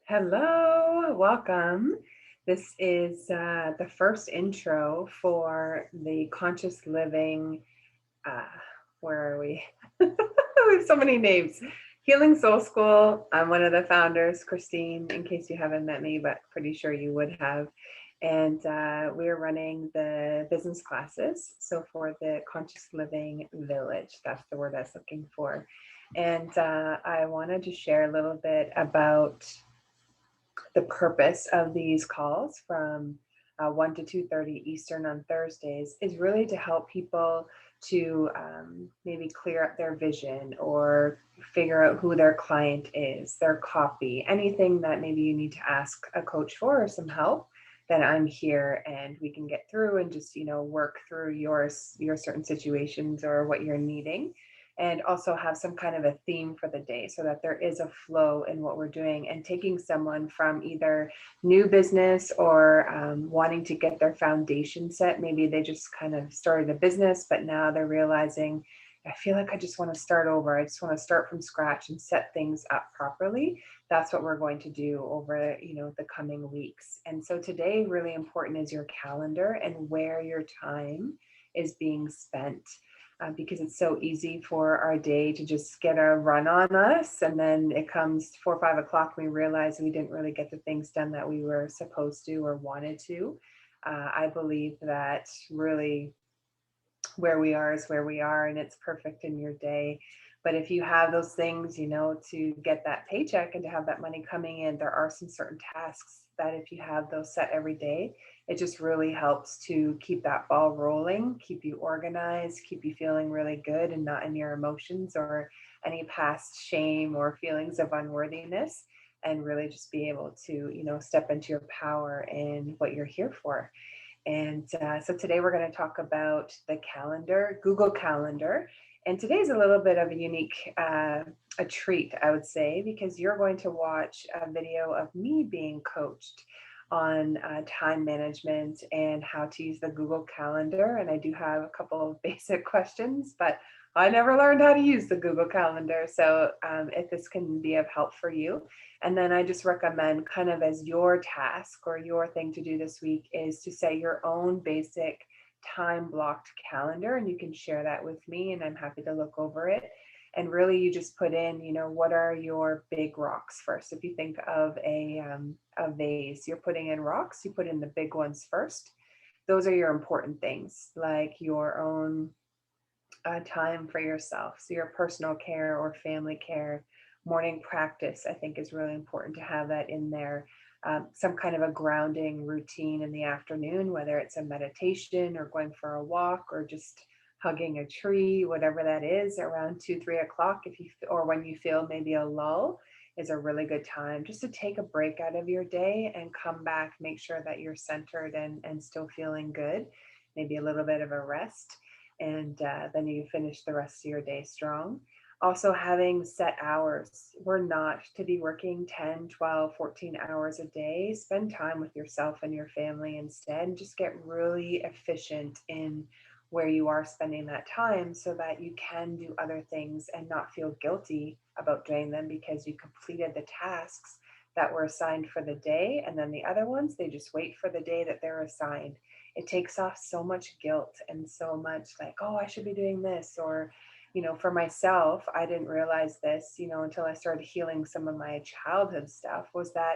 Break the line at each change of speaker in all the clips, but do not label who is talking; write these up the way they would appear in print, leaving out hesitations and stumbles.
Hello, welcome. This is the first intro for the Conscious Living. Uh, where are we? We have so many names. Healing Soul School. I'm one of the founders, Christine, in case you haven't met me, but pretty sure you would have. And we're running the business classes. So for the Conscious Living Village, that's the word I was looking for. And I wanted to share a little bit about the purpose of these calls from 1 to 2:30 Eastern on Thursdays is really to help people to maybe clear up their vision or figure out who their client is, their copy, anything that maybe you need to ask a coach for or some help. Then I'm here and we can get through and just work through your certain situations or what you're needing, and also have some kind of a theme for the day so that there is a flow in what we're doing, and taking someone from either new business or wanting to get their foundation set. Maybe they just kind of started a business, but now they're realizing, I feel like I just want to start over. I just want to start from scratch and set things up properly. That's what we're going to do over, the coming weeks. And so today, really important is your calendar and where your time is being spent, because it's so easy for our day to just get a run on us. And then it comes 4 or 5 o'clock, we realize we didn't really get the things done that we were supposed to or wanted to. I believe that really where we are is where we are, and it's perfect in your day. But if you have those things, to get that paycheck and to have that money coming in, there are some certain tasks that if you have those set every day, it just really helps to keep that ball rolling, keep you organized, keep you feeling really good and not in your emotions or any past shame or feelings of unworthiness, and really just be able to, step into your power and what you're here for. And so today we're going to talk about the calendar, Google Calendar. And today's a little bit of a unique a treat, I would say, because you're going to watch a video of me being coached on time management and how to use the Google Calendar. And I do have a couple of basic questions, but I never learned how to use the Google Calendar. So if this can be of help for you. And then I just recommend, kind of as your task or your thing to do this week, is to set your own basic time blocked calendar, and you can share that with me and I'm happy to look over it. And really you just put in, what are your big rocks first. If you think of a vase, you're putting in rocks, you put in the big ones first. Those are your important things, like your own time for yourself. So your personal care or family care, morning practice, I think is really important to have that in there. Some kind of a grounding routine in the afternoon, whether it's a meditation or going for a walk or just hugging a tree, whatever that is, around 2, 3 o'clock, if you or when you feel maybe a lull, is a really good time just to take a break out of your day and come back, make sure that you're centered and still feeling good, maybe a little bit of a rest, and then you finish the rest of your day strong. Also, having set hours. We're not to be working 10, 12, 14 hours a day. Spend time with yourself and your family instead, and just get really efficient in where you are spending that time so that you can do other things and not feel guilty about doing them because you completed the tasks that were assigned for the day. And then the other ones, they just wait for the day that they're assigned. It takes off so much guilt and so much like, oh, I should be doing this. Or, for myself, I didn't realize this, until I started healing some of my childhood stuff, was that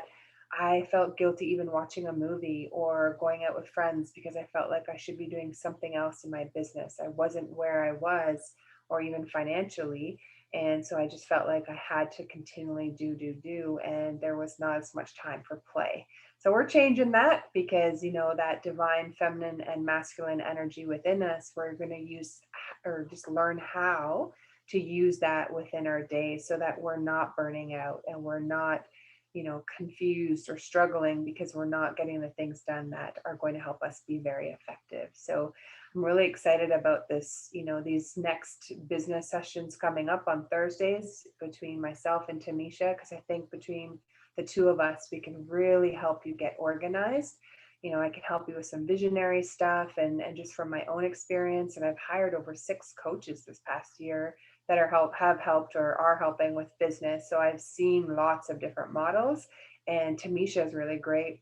I felt guilty even watching a movie or going out with friends because I felt like I should be doing something else in my business. I wasn't where I was, or even financially. And so I just felt like I had to continually do, and there was not as much time for play. So we're changing that because, that divine feminine and masculine energy within us, we're going to use or just learn how to use that within our days so that we're not burning out and we're not, confused or struggling because we're not getting the things done that are going to help us be very effective. So I'm really excited about this, these next business sessions coming up on Thursdays between myself and Tamisha, because I think between the two of us, we can really help you get organized. I can help you with some visionary stuff and just from my own experience. And I've hired over 6 coaches this past year that have helped or are helping with business. So I've seen lots of different models, And Tamisha is really great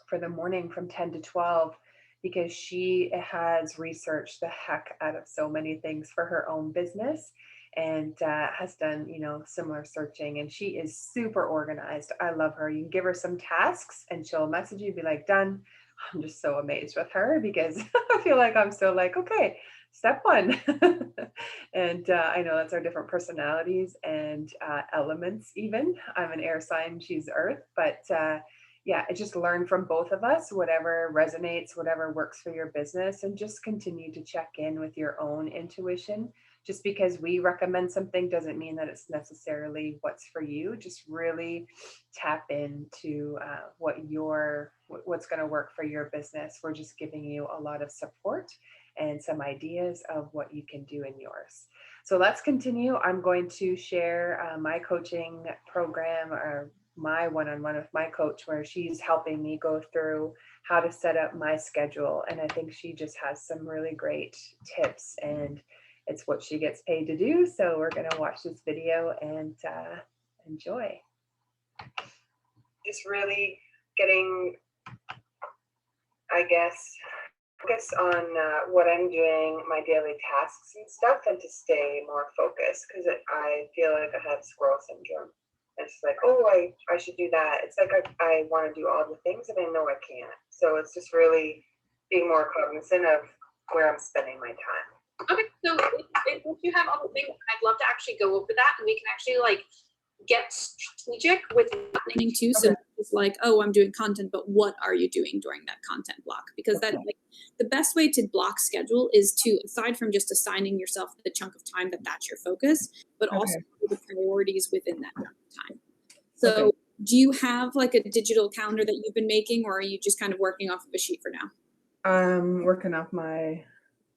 for the morning from 10 to 12 because she has researched the heck out of so many things for her own business and has done, similar searching. And she is super organized. I love her. You can give her some tasks and she'll message you, be like, done. I'm just so amazed with her because I feel like I'm still like, okay, step one. And I know that's our different personalities and elements even. I'm an air sign, she's earth, but yeah, just learn from both of us, whatever resonates, whatever works for your business, and just continue to check in with your own intuition. Just because we recommend something doesn't mean that it's necessarily what's for you. Just really tap into what's going to work for your business. We're just giving you a lot of support and some ideas of what you can do in yours. So let's continue. I'm going to share my coaching program or my one-on-one with my coach, where she's helping me go through how to set up my schedule. And I think she just has some really great tips, and it's what she gets paid to do. So we're going to watch this video and enjoy. Just really getting, I guess, focus on what I'm doing, my daily tasks and stuff, and to stay more focused, because I feel like I have squirrel syndrome. It's like, oh, I should do that. It's like I want to do all the things and I know I can't. So it's just really being more cognizant of where I'm spending my time.
Okay, so if you have all the things, I'd love to actually go over that, and we can actually like get strategic with planning too. So it's like, oh, I'm doing content, but what are you doing during that content block? Because that like the best way to block schedule is to, aside from just assigning yourself the chunk of time that's your focus, but also the priorities within that time. So do you have like a digital calendar that you've been making, or are you just kind of working off of a sheet for now?
I'm working off my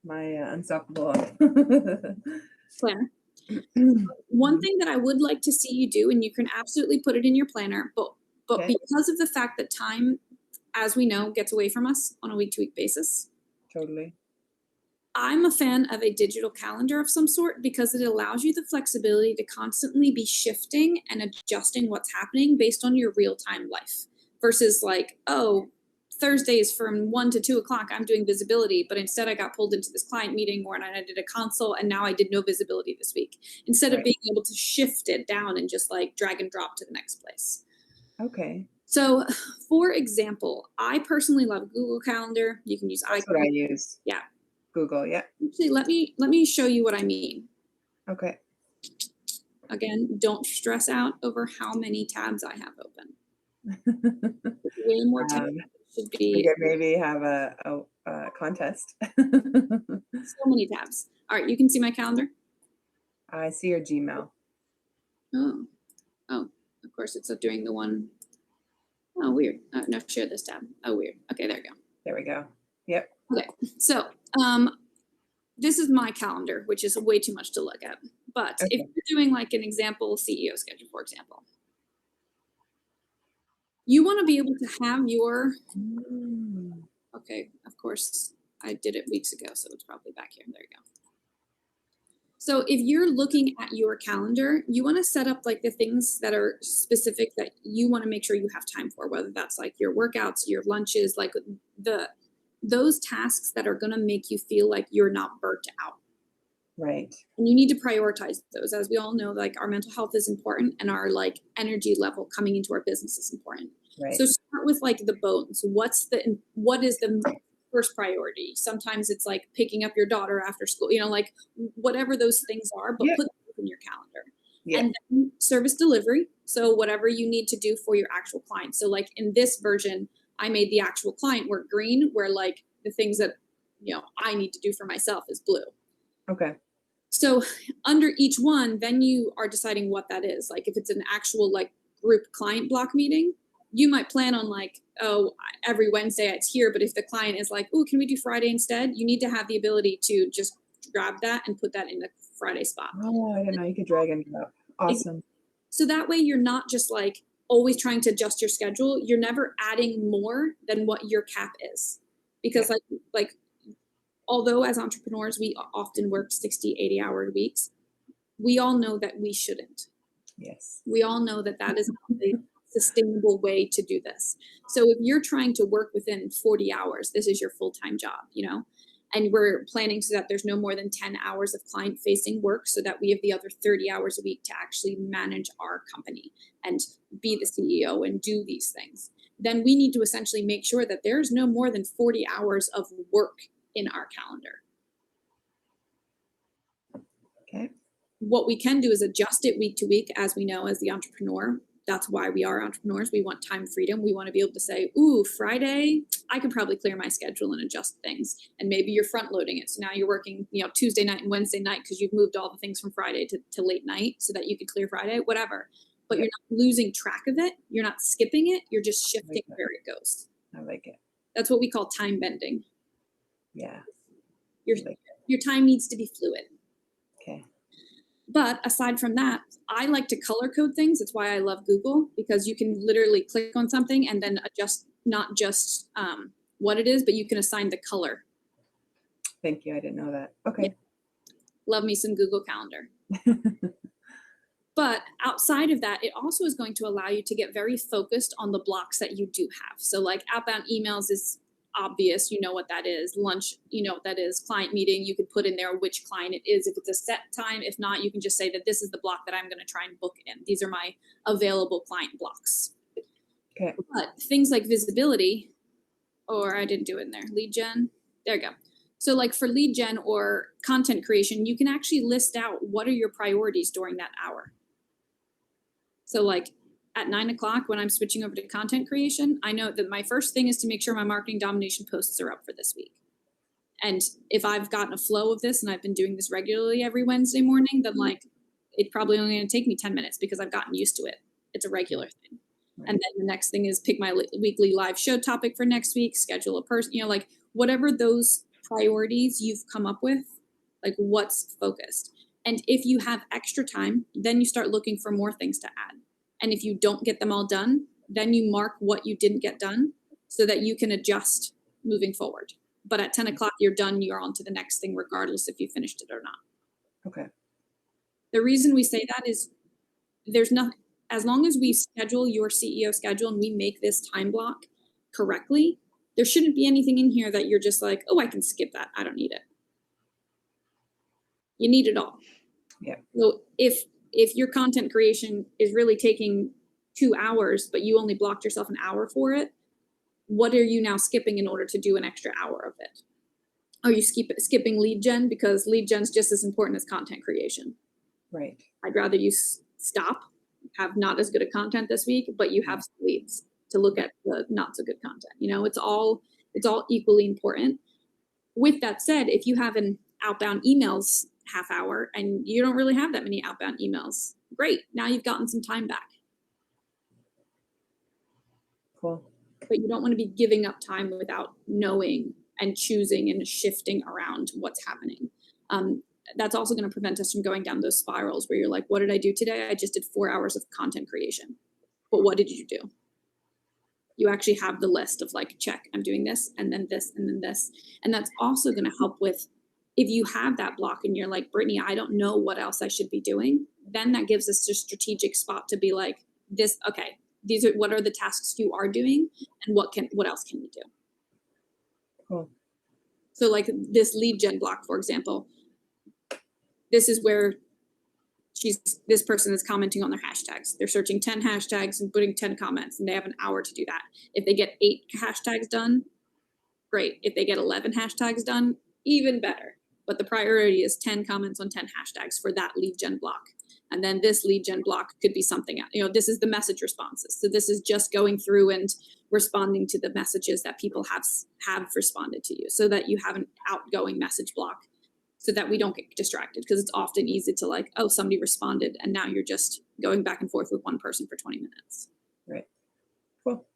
unstoppable
planner. One thing that I would like to see you do, and you can absolutely put it in your planner, but because of the fact that time, as we know, gets away from us on a week-to-week basis.
Totally.
I'm a fan of a digital calendar of some sort because it allows you the flexibility to constantly be shifting and adjusting what's happening based on your real-time life versus like, oh, Thursdays from 1 to 2 o'clock, I'm doing visibility, but instead I got pulled into this client meeting or I did a consult and now I did no visibility this week, instead of being able to shift it down and just like drag and drop to the next place.
Okay.
So for example, I personally love Google Calendar. You can use
That's what I use.
Yeah.
Google, yeah.
Actually, let me show you what I mean.
Okay.
Again, don't stress out over how many tabs I have open. Way more tabs should be.
We could maybe have a contest.
So many tabs. All right, you can see my calendar.
I see your Gmail.
Oh, of course it's doing the one. Oh, weird. No, share this tab. Oh, weird. Okay, there we go.
There we go. Yep.
Okay, so this is my calendar, which is way too much to look at. But if you're doing like an example CEO schedule, for example, you want to be able to have your, okay, of course, I did it weeks ago, so it's probably back here. There you go. So if you're looking at your calendar, you want to set up like the things that are specific that you want to make sure you have time for, whether that's like your workouts, your lunches, like those tasks that are going to make you feel like you're not burnt out.
Right.
And you need to prioritize those. As we all know, like our mental health is important and our like energy level coming into our business is important.
Right.
So start with like the bones. What is the first priority? Sometimes it's like picking up your daughter after school, like whatever those things are, but put them in your calendar. And then service delivery. So whatever you need to do for your actual client. So like in this version, I made the actual client work green, where like the things that, I need to do for myself is blue.
Okay.
So under each one, then you are deciding what that is. Like if it's an actual like group client block meeting, you might plan on like, oh, every Wednesday it's here. But if the client is like, oh, can we do Friday instead? You need to have the ability to just grab that and put that in the Friday spot.
Oh, I didn't know you could drag and drop. Awesome.
So that way you're not just like always trying to adjust your schedule. You're never adding more than what your cap is. Because like although as entrepreneurs, we often work 60, 80-hour weeks, we all know that we shouldn't.
Yes.
We all know that is not the sustainable way to do this. So if you're trying to work within 40 hours, this is your full-time job, you know, and we're planning so that there's no more than 10 hours of client-facing work so that we have the other 30 hours a week to actually manage our company and be the CEO and do these things. Then we need to essentially make sure that there's no more than 40 hours of work in our calendar.
Okay.
What we can do is adjust it week to week, as we know, as the entrepreneur. That's why we are entrepreneurs. We want time freedom. We want to be able to say, ooh, Friday, I can probably clear my schedule and adjust things. And maybe you're front loading it. So now you're working, you know, Tuesday night and Wednesday night because you've moved all the things from Friday to late night so that you could clear Friday, whatever. But you're not losing track of it. You're not skipping it. You're just shifting where it goes.
I like it.
That's what we call time bending.
Yeah.
Your time needs to be fluid.
Okay.
But aside from that, I like to color code things. That's why I love Google, because you can literally click on something and then adjust not just what it is, but you can assign the color.
Thank you. I didn't know that. Okay.
Yeah. Love me some Google Calendar. But outside of that, it also is going to allow you to get very focused on the blocks that you do have. So like outbound emails is obvious, you know what that is. Lunch, you know what that is. Client meeting, you could put in there which client it is if it's a set time. If not, you can just say that this is the block that I'm going to try and book in. These are my available client blocks.
Okay.
But things like visibility, or I didn't do it in there, lead gen, there you go. So like for lead gen or content creation, you can actually list out what are your priorities during that hour. So like at 9 o'clock when I'm switching over to content creation, I know that my first thing is to make sure my marketing domination posts are up for this week. And if I've gotten a flow of this and I've been doing this regularly every Wednesday morning, then like it's probably only going to take me 10 minutes because I've gotten used to it. It's a regular thing. Right. And then the next thing is pick my weekly live show topic for next week, schedule a person, you know, like whatever those priorities you've come up with, like what's focused. And if you have extra time, then you start looking for more things to add. And if you don't get them all done, then you mark what you didn't get done so that you can adjust moving forward. But at 10 o'clock, you're done. You're on to the next thing, regardless if you finished it or not.
Okay.
The reason we say that is there's nothing, as long as we schedule your CEO schedule and we make this time block correctly, there shouldn't be anything in here that you're just like, oh, I can skip that. I don't need it. You need it all.
Yeah.
So if your content creation is really taking 2 hours, but you only blocked yourself an hour for it, what are you now skipping in order to do an extra hour of it? Are you skipping lead gen? Because lead gen is just as important as content creation.
Right.
I'd rather you stop, have not as good a content this week, but you have some leads to look at the not so good content. You know, it's all equally important. With that said, if you have an outbound emails half hour and you don't really have that many outbound emails, great. Now you've gotten some time back.
Cool.
But you don't want to be giving up time without knowing and choosing and shifting around what's happening. That's also going to prevent us from going down those spirals where you're like, what did I do today? I just did 4 hours of content creation. But what did you do? You actually have the list of like, check, I'm doing this, and then this, and then this. And that's also going to help with, if you have that block and you're like, Brittany, I don't know what else I should be doing, then that gives us a strategic spot to be like, this, okay, these are, what are the tasks you are doing and what else can you do?
Cool.
So like this lead gen block, for example, this is where this person is commenting on their hashtags. They're searching 10 hashtags and putting 10 comments, and they have an hour to do that. If they get 8 hashtags done, great. If they get 11 hashtags done, even better. But the priority is 10 comments on 10 hashtags for that lead gen block. And then this lead gen block could be something else. You know, this is the message responses. So this is just going through and responding to the messages that people have responded to you, so that you have an outgoing message block, so that we don't get distracted, because it's often easy to like, oh, somebody responded, and now you're just going back and forth with one person for 20 minutes.
Right. Cool.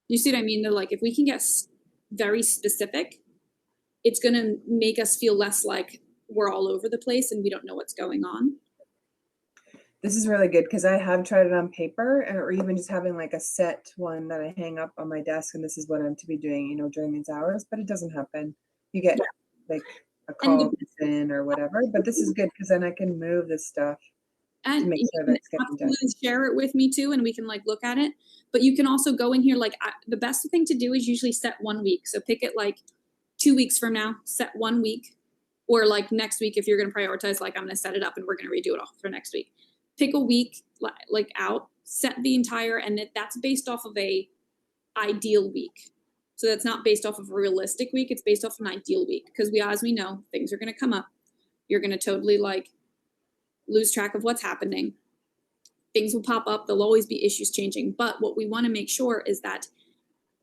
You see what I mean? They're like, if we can get very specific, it's going to make us feel less like we're all over the place and we don't know what's going on.
This is really good, because I have tried it on paper, or even just having like a set one that I hang up on my desk, and this is what I'm to be doing, you know, during these hours, but it doesn't happen. You get like a call in or whatever, but this is good because then I can move this stuff
And
make
you
sure
can
that's getting done.
absolutely share it with me too, and we can like look at it. But you can also go in here, like the best thing to do is usually set 1 week. So pick it like 2 weeks from now, set 1 week, or like next week if you're going to prioritize, like I'm going to set it up and we're going to redo it all for next week. Pick a week like out, set the entire, and that's based off of a ideal week. So that's not based off of a realistic week. It's based off of an ideal week because as we know, things are going to come up. You're going to totally like lose track of what's happening. Things will pop up. There'll always be issues changing. But what we want to make sure is that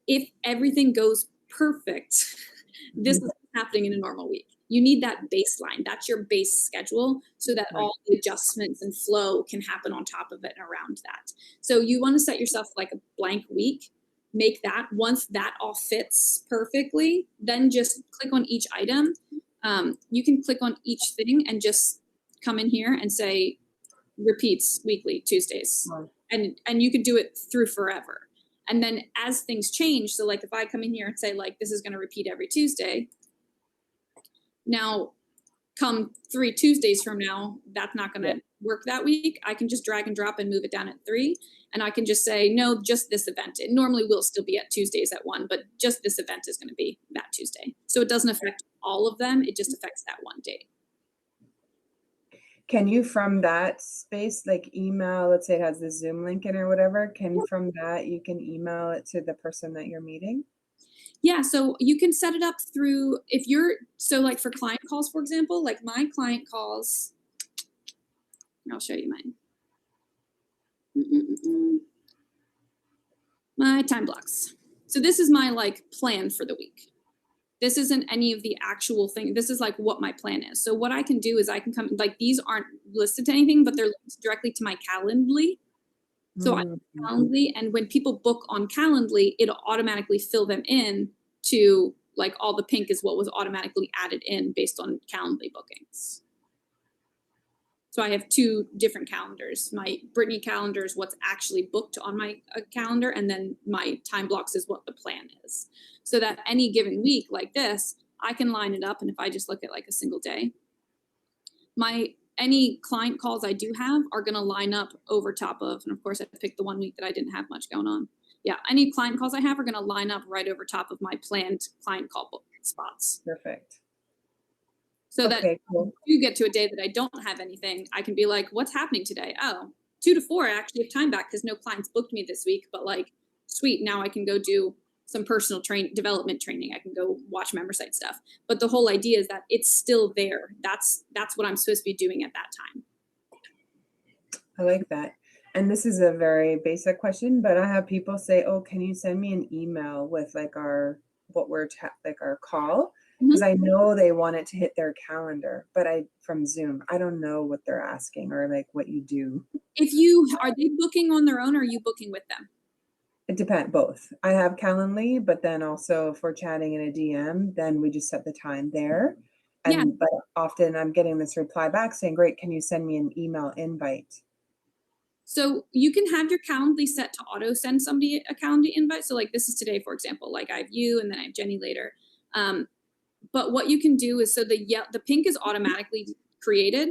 if everything goes perfect, this is happening in a normal week. You need that baseline. That's your base schedule so that all the adjustments and flow can happen on top of it and around that. So you want to set yourself like a blank week. Make that. Once that all fits perfectly, then just click on each item. You can click on each thing and just come in here and say repeats weekly, Tuesdays. And you could do it through forever. And then as things change, so like if I come in here and say like this is going to repeat every Tuesday, now come 3 Tuesdays from now, that's not going to work that week. I can just drag and drop and move it down at 3. And I can just say, no, just this event. It normally will still be at Tuesdays at 1, but just this event is going to be that Tuesday. So it doesn't affect all of them. It just affects that one date.
Can you from that space, like email, let's say it has the Zoom link in or whatever, from that you can email it to the person that you're meeting?
Yeah, so you can set it up through so like for client calls, for example, like my client calls, I'll show you mine. My time blocks. So this is my like plan for the week. This isn't any of the actual thing. This is like what my plan is. So what I can do is I can come, like these aren't listed to anything, but they're linked directly to my Calendly. So I have Calendly, and when people book on Calendly, it'll automatically fill them in to like all the pink is what was automatically added in based on Calendly bookings. So I have 2 different calendars. My Brittany calendar is what's actually booked on my calendar, and then my time blocks is what the plan is. So that any given week like this, I can line it up, and if I just look at like a single day, any client calls I do have are going to line up over top of, and of course I picked the 1 week that I didn't have much going on. Yeah, any client calls I have are going to line up right over top of my planned client call book spots.
Perfect.
So that if you get to a day that I don't have anything, I can be like, what's happening today? Oh, 2 to 4, I actually have time back because no clients booked me this week, but like, sweet, now I can go do some personal development training. I can go watch member site stuff. But the whole idea is that it's still there. That's what I'm supposed to be doing at that time.
I like that. And this is a very basic question, but I have people say, oh, can you send me an email with like our call? Because I know they want it to hit their calendar, but from Zoom, I don't know what they're asking or like what you do.
Are they booking on their own or are you booking with them?
It depends, both. I have Calendly, but then also if we're chatting in a DM, then we just set the time there. But often I'm getting this reply back saying, great, can you send me an email invite?
So you can have your Calendly set to auto send somebody a Calendly invite. So like this is today, for example, like I have you and then I have Jenny later. But what you can do is, so the pink is automatically created.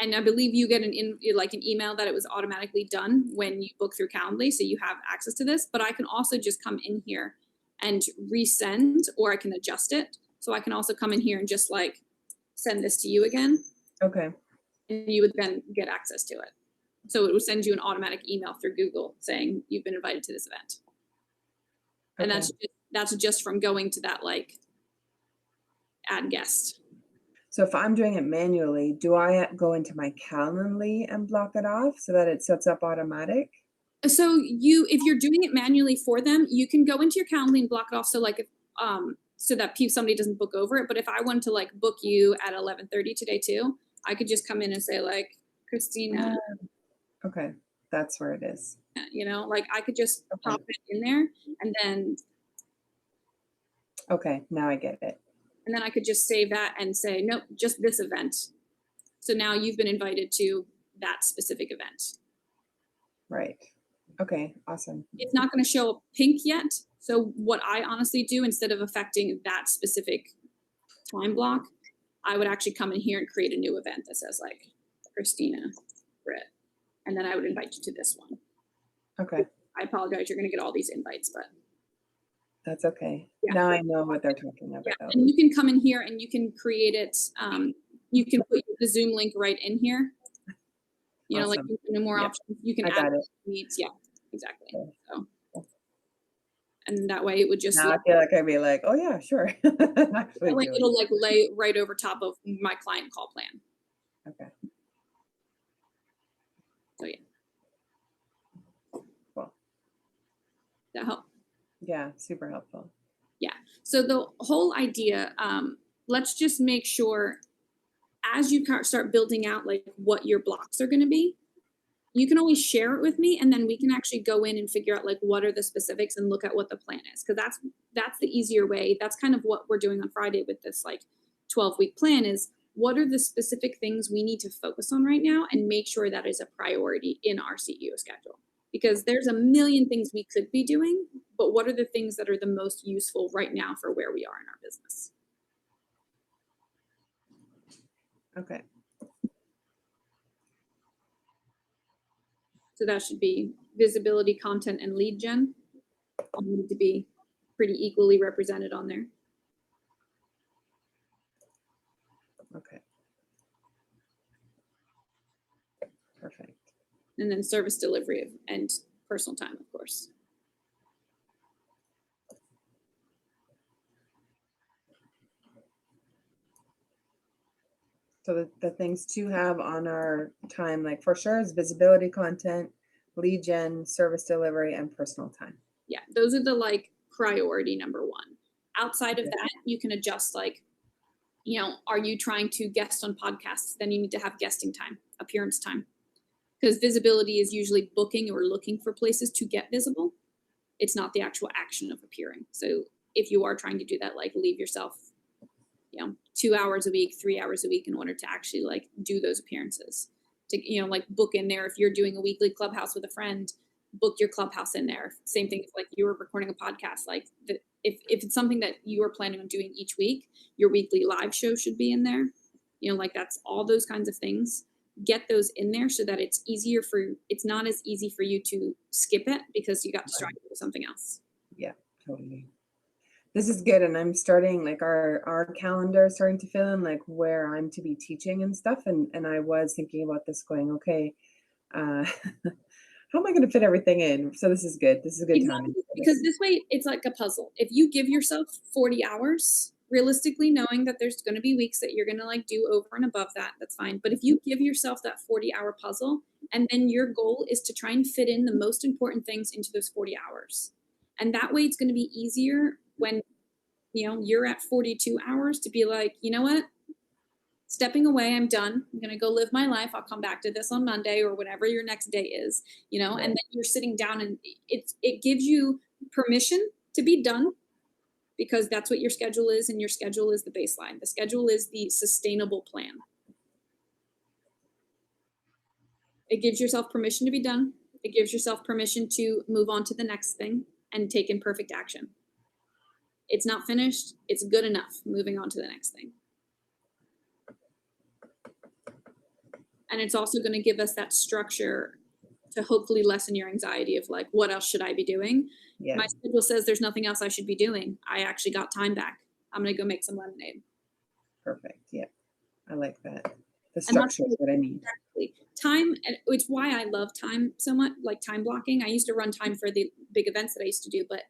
And I believe you get an email that it was automatically done when you book through Calendly. So you have access to this, but I can also just come in here and resend, or I can adjust it. So I can also come in here and just like send this to you again.
Okay. And
you would then get access to it. So it will send you an automatic email through Google saying you've been invited to this event. Okay. And that's just from going to that like add guest.
So if I'm doing it manually, do I go into my Calendly and block it off so that it sets up automatic?
So if you're doing it manually for them, you can go into your Calendly and block it off. So like if so that somebody doesn't book over it. But if I wanted to like book you at 11:30 today too, I could just come in and say like Christina.
Okay, that's where it is.
You know, like I could just pop it in there and then.
Okay, now I get it.
And then I could just save that and say, nope, just this event. So now you've been invited to that specific event.
Right. Okay, awesome.
It's not going to show up pink yet. So what I honestly do, instead of affecting that specific time block, I would actually come in here and create a new event that says like Christina separate. And then I would invite you to this one.
Okay.
I apologize. You're going to get all these invites, but
That's okay.
Yeah.
Now I know what they're talking about.
yeah. And you can come in here and you can create it. You can put the Zoom link right in here. You know, like
Awesome.
no more
Yep.
options. You can
I
add
got it.
meets. Yeah, exactly.
Okay.
So, and that way it would just
Now I feel like I'd be like, oh yeah, sure. Actually
like
do it.
it'll like lay right over top of my client call plan.
Okay.
So yeah.
Cool.
That help.
Yeah, super helpful.
Yeah. So the whole idea, let's just make sure as you start building out like what your blocks are going to be, you can always share it with me, and then we can actually go in and figure out like what are the specifics and look at what the plan is, because that's the easier way. That's kind of what we're doing on Friday with this like 12-week plan is what are the specific things we need to focus on right now and make sure that is a priority in our CEO schedule, because there's a million things we could be doing, but what are the things that are the most useful right now for where we are in our business?
Okay.
So that should be visibility, content, and lead gen. All need to be pretty equally represented on there.
Okay. Perfect.
And then service delivery and personal time, of course.
So the things to have on our time, like for sure, is visibility, content, lead gen, service delivery, and personal time.
Yeah, those are the like priority number one. Outside of
Okay.
that, you can adjust like, you know, are you trying to guest on podcasts? Then you need to have guesting time, appearance time. Because visibility is usually booking or looking for places to get visible. It's not the actual action of appearing. So if you are trying to do that, like leave yourself, you know, 2 hours a week, 3 hours a week in order to actually like do those appearances. To, you know, like book in there. If you're doing a weekly clubhouse with a friend, book your clubhouse in there. Same thing if like you were recording a podcast, like if it's something that you are planning on doing each week, your weekly live show should be in there. You know, like that's all those kinds of things. Get those in there so that it's easier it's not as easy for you to skip it because you got distracted with something else.
Yeah, totally. This is good. And I'm starting like our calendar is starting to fill in like where I'm to be teaching and stuff. And I was thinking about this going, okay, how am I going to fit everything in? So this is good. This is a good time.
Because this way it's like a puzzle. If you give yourself 40 hours, realistically knowing that there's going to be weeks that you're going to like do over and above that, that's fine. But if you give yourself that 40-hour puzzle, and then your goal is to try and fit in the most important things into those 40 hours. And that way it's going to be easier when, you know, you're at 42 hours to be like, you know what? Stepping away, I'm done. I'm going to go live my life. I'll come back to this on Monday or whatever your next day is, you know,
Right.
and then you're sitting down and it gives you permission to be done because that's what your schedule is. And your schedule is the baseline. The schedule is the sustainable plan. It gives yourself permission to be done. It gives yourself permission to move on to the next thing and take imperfect action. It's not finished. It's good enough. Moving on to the next thing. And it's also going to give us that structure to hopefully lessen your anxiety of like, what else should I be doing?
Yeah.
My schedule says there's nothing else I should be doing. I actually got time back. I'm going to go make some lemonade.
Perfect. Yeah. I like that. The structure is what I need.
Exactly. Time, it's why I love time so much, like time blocking. I used to run time for the big events that I used to do, but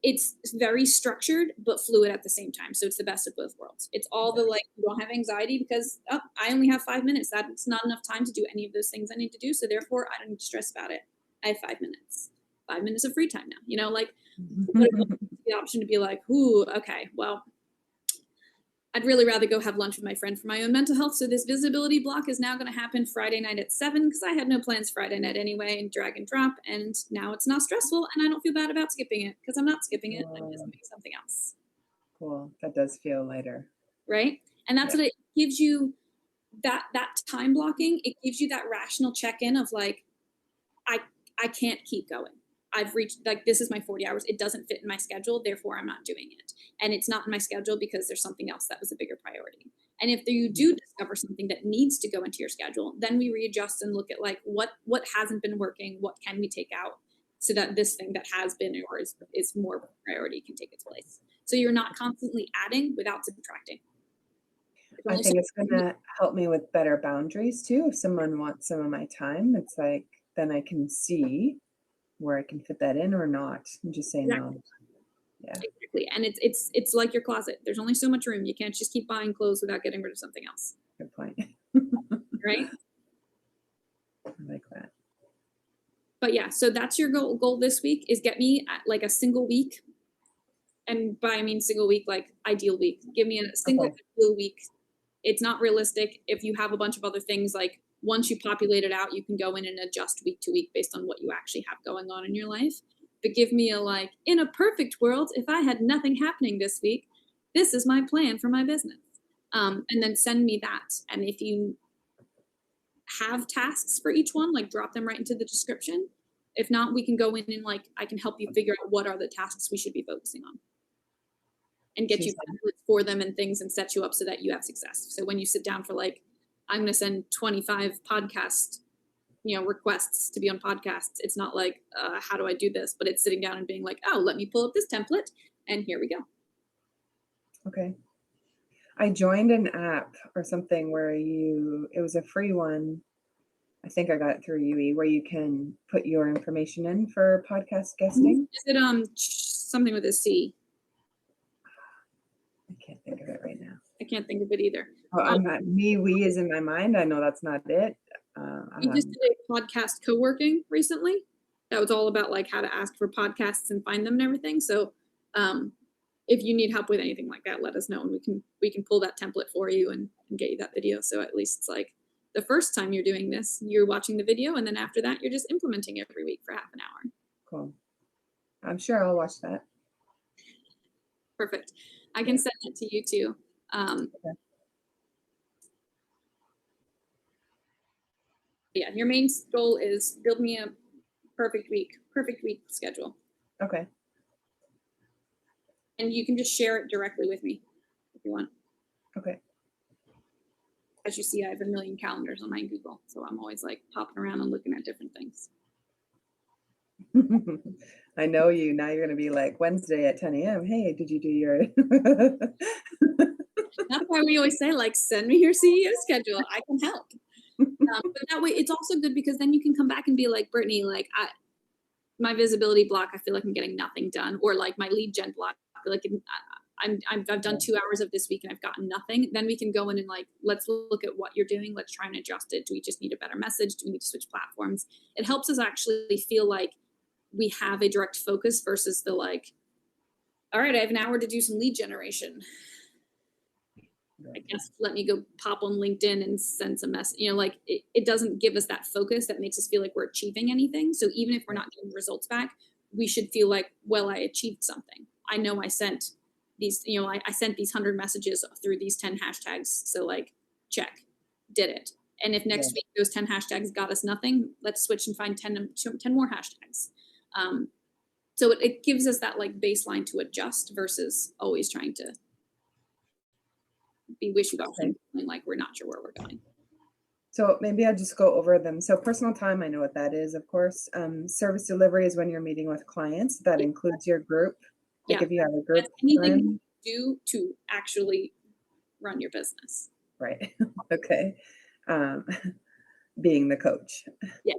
it's very structured but fluid at the same time. So it's the best of both worlds. It's all the like, you don't have anxiety because I only have 5 minutes. That's not enough time to do any of those things I need to do. So therefore I don't need to stress about it. I have 5 minutes. 5 minutes of free time now. You know, like the option to be like, ooh, okay, well, I'd really rather go have lunch with my friend for my own mental health. So this visibility block is now going to happen Friday night at 7 because I had no plans Friday night anyway, and drag and drop. And now it's not stressful and I don't feel bad about skipping it because I'm not skipping it. I'm just doing something else.
Cool. That does feel lighter.
Right. And that's what it gives you, that time blocking. It gives you that rational check-in of like, I can't keep going. I've reached, like, this is my 40 hours. It doesn't fit in my schedule. Therefore, I'm not doing it. And it's not in my schedule because there's something else that was a bigger priority. And if you do discover something that needs to go into your schedule, then we readjust and look at like what hasn't been working, what can we take out so that this thing that has been or is more priority can take its place. So you're not constantly adding without subtracting.
I think it's going to help me with better boundaries too. If someone wants some of my time, it's like, then I can see where I can fit that in or not and just say no. Yeah.
Exactly. And it's like your closet. There's only so much room. You can't just keep buying clothes without getting rid of something else.
Good point.
Right?
I like that.
But yeah, so that's your goal this week is get me at like a single week. And by I mean single week, like ideal week. Give me a single ideal week. It's not realistic. If you have a bunch of other things, like once you populate it out, you can go in and adjust week to week based on what you actually have going on in your life. But give me a like, in a perfect world, if I had nothing happening this week, this is my plan for my business. And then send me that. And if you have tasks for each one, like drop them right into the description. If not, we can go in and like, I can help you figure out what are the tasks we should be focusing on and get you templates for them and things and set you up so that you have success. So when you sit down for like, I'm going to send 25 podcast, requests to be on podcasts. It's not like, how do I do this? But it's sitting down and being like, oh, let me pull up this template and here we go.
Okay. I joined an app or something where it was a free one. I think I got it through UE where you can put your information in for podcast guesting.
Is it something with a C?
I can't think of it right now.
I can't think of it either.
We is in my mind. I know that's not it.
We just did a podcast co-working recently. That was all about like how to ask for podcasts and find them and everything. So if you need help with anything like that, let us know and we can pull that template for you and get you that video. So at least it's like the first time you're doing this, you're watching the video, and then after that, you're just implementing every week for half an hour.
Cool. I'm sure I'll watch that.
Perfect. I can send it to you too.
Okay.
Yeah, your main goal is build me a perfect week schedule.
Okay.
And you can just share it directly with me if you want.
Okay.
As you see, I have a million calendars on my Google, so I'm always like popping around and looking at different things.
I know you. Now you're going to be like Wednesday at 10 a.m. Hey, did you do your...
That's why we always say, like, send me your CEO schedule. I can help. But that way, it's also good because then you can come back and be like, Brittany, like, my visibility block, I feel like I'm getting nothing done. Or like my lead gen block, I feel like I've done 2 hours of this week and I've gotten nothing. Then we can go in and like, let's look at what you're doing. Let's try and adjust it. Do we just need a better message? Do we need to switch platforms? It helps us actually feel like we have a direct focus versus the like, all right, I have an hour to do some lead generation. I guess let me go pop on LinkedIn and send some message. Like it doesn't give us that focus that makes us feel like we're achieving anything. So even if we're not getting results back, we should feel like, well, I achieved something. I know I sent these, I sent these 100 messages through these 10 hashtags. So like, check, did it. And if next week those 10 hashtags got us nothing, let's switch and find 10 more hashtags. So it gives us that like baseline to adjust versus always trying to be wishy-washy, like we're not sure where we're going.
So maybe I'll just go over them. So personal time, I know what that is, of course. Service delivery is when you're meeting with clients. That includes your group. Like if you have a group.
That's anything you do to actually run your business.
Right. Okay. Being the coach.
Yes.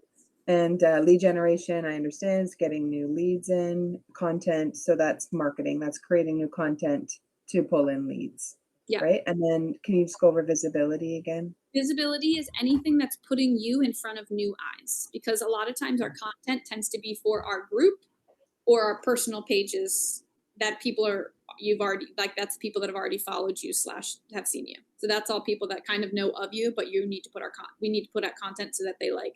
And lead generation, I understand, is getting new leads in, content. So that's marketing. That's creating new content to pull in leads. Yeah. Right. And then can you just go over visibility again?
Visibility is anything that's putting you in front of new eyes, because a lot of times our content tends to be for our group or our personal pages that people that's people that have already followed you / have seen you. So that's all people that kind of know of you, but we need to put out content so that they like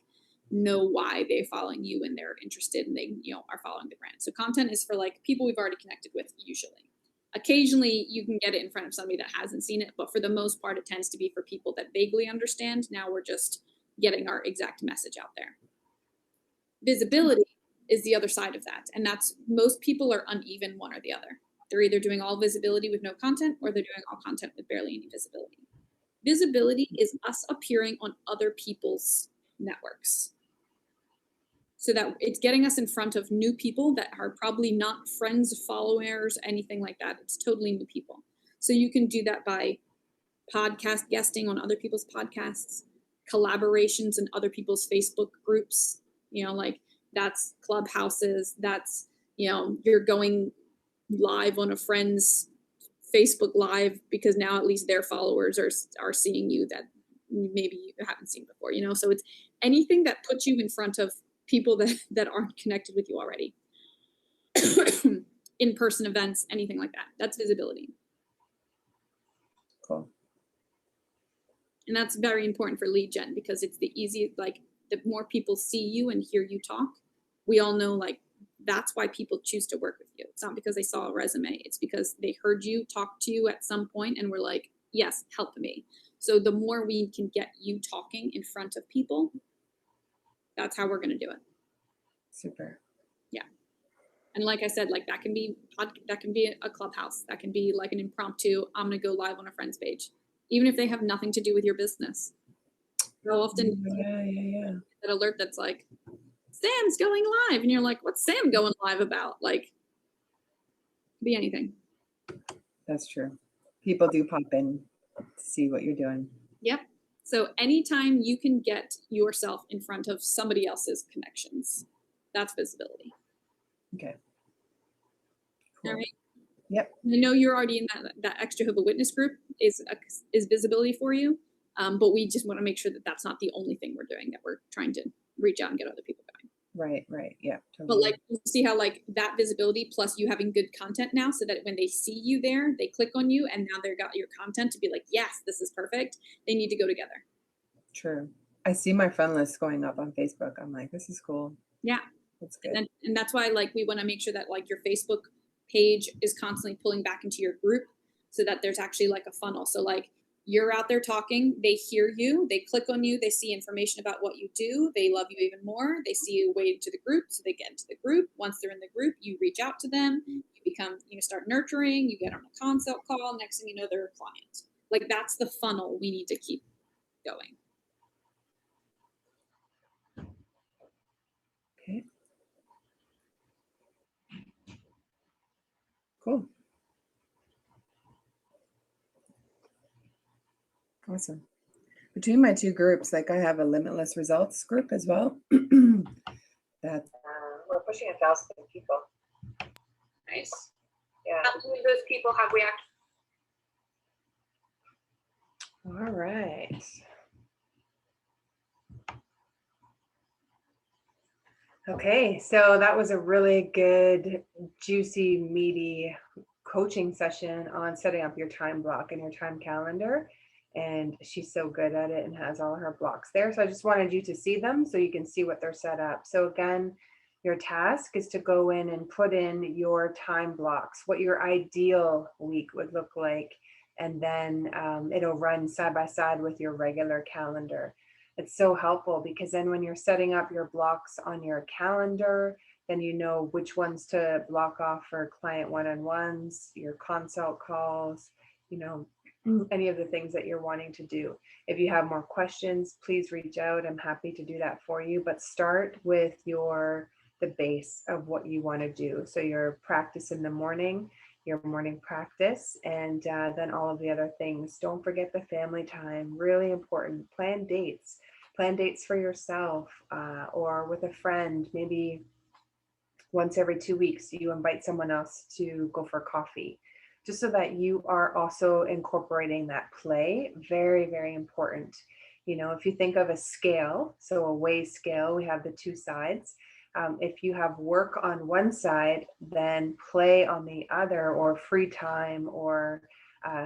know why they're following you and they're interested and they are following the brand. So content is for like people we've already connected with usually. Occasionally you can get it in front of somebody that hasn't seen it, but for the most part, it tends to be for people that vaguely understand. Now we're just getting our exact message out there. Visibility is the other side of that. And that's most people are uneven one or the other. They're either doing all visibility with no content or they're doing all content with barely any visibility. Visibility is us appearing on other people's networks. So that it's getting us in front of new people that are probably not friends, followers, anything like that. It's totally new people. So you can do that by podcast guesting on other people's podcasts, collaborations in other people's Facebook groups, like that's clubhouses, that's, you're going live on a friend's Facebook Live because now at least their followers are seeing you that maybe you haven't seen before, so it's anything that puts you in front of people that aren't connected with you already. In-person events, anything like that. That's visibility.
Cool.
And that's very important for lead gen because it's the easiest, like the more people see you and hear you talk, we all know like that's why people choose to work with you. It's not because they saw a resume. It's because they heard you talk to you at some point and were like, yes, help me. So the more we can get you talking in front of people, that's how we're going to do it.
Super.
Yeah. And like I said, like that can be a clubhouse. That can be like an impromptu, I'm going to go live on a friend's page, even if they have nothing to do with your business. So often that alert that's like, Sam's going live. And you're like, what's Sam going live about? Like, be anything.
That's true. People do pop in to see what you're doing.
Yep. So anytime you can get yourself in front of somebody else's connections, that's visibility.
Okay. Cool.
All right.
Yep.
I know you're already in that extra Jehovah's Witness group is visibility for you. But we just want to make sure that that's not the only thing we're doing, that we're trying to reach out and get other people going.
Right. Yeah. Totally.
But like, you see how like that visibility plus you having good content now, so that when they see you there, they click on you and now they've got your content to be like, yes, this is perfect. They need to go together.
True. I see my friend list going up on Facebook. I'm like, this is cool.
Yeah.
That's good.
And that's why like we want to make sure that like your Facebook page is constantly pulling back into your group so that there's actually like a funnel. So like you're out there talking, they hear you, they click on you, they see information about what you do, they love you even more, they see you way into the group, so they get into the group. Once they're in the group, you reach out to them, you start nurturing, you get on a consult call, next thing you know, they're a client. Like that's the funnel we need to keep going.
Okay. Cool. Awesome. Between my two groups, like I have a limitless results group as well. That we're pushing 1,000 people.
Nice.
Yeah.
How many of those people have we actually?
All right. Okay, so that was a really good, juicy, meaty coaching session on setting up your time block and your time calendar. And she's so good at it and has all her blocks there. So I just wanted you to see them so you can see what they're set up. So again, your task is to go in and put in your time blocks, what your ideal week would look like. And then it'll run side by side with your regular calendar. It's so helpful because then when you're setting up your blocks on your calendar, then you know which ones to block off for client one-on-ones, your consult calls, any of the things that you're wanting to do. If you have more questions, please reach out. I'm happy to do that for you, but start with the base of what you want to do. So your practice in the morning, your morning practice, and then all of the other things. Don't forget the family time, really important. Plan dates for yourself or with a friend. Maybe once every 2 weeks, you invite someone else to go for coffee, just so that you are also incorporating that play. Very, very important. If you think of a scale, so a weigh scale, we have the two sides. If you have work on one side, then play on the other, or free time, or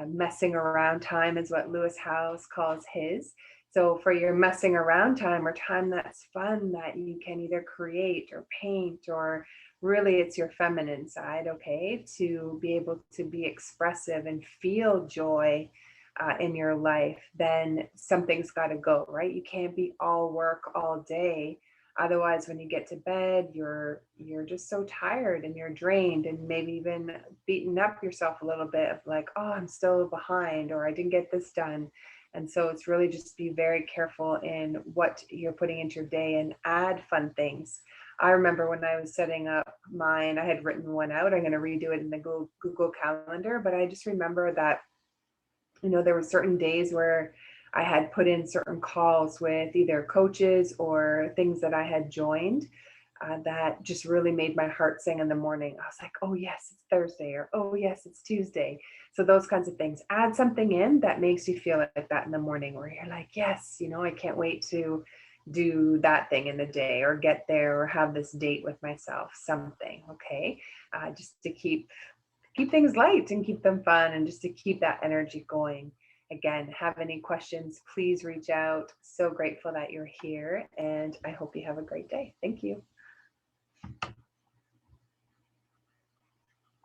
messing around time is what Lewis Howes calls his. So for your messing around time, or time that's fun, that you can either create or paint, or really it's your feminine side, okay, to be able to be expressive and feel joy in your life, then something's got to go, right? You can't be all work all day. Otherwise, when you get to bed, you're just so tired and you're drained, and maybe even beating up yourself a little bit of like, oh, I'm still behind, or I didn't get this done. And so it's really just be very careful in what you're putting into your day and add fun things. I remember when I was setting up mine, I had written one out. I'm going to redo it in the Google Calendar, but I just remember that, there were certain days where I had put in certain calls with either coaches or things that I had joined that just really made my heart sing in the morning. I was like, oh, yes, it's Thursday, or oh, yes, it's Tuesday. So those kinds of things. Add something in that makes you feel like that in the morning, where you're like, yes, I can't wait to do that thing in the day, or get there, or have this date with myself, something. Okay. Just to keep things light and keep them fun, and just to keep that energy going. Again, have any questions, please reach out. So grateful that you're here, and I hope you have a great day. Thank you.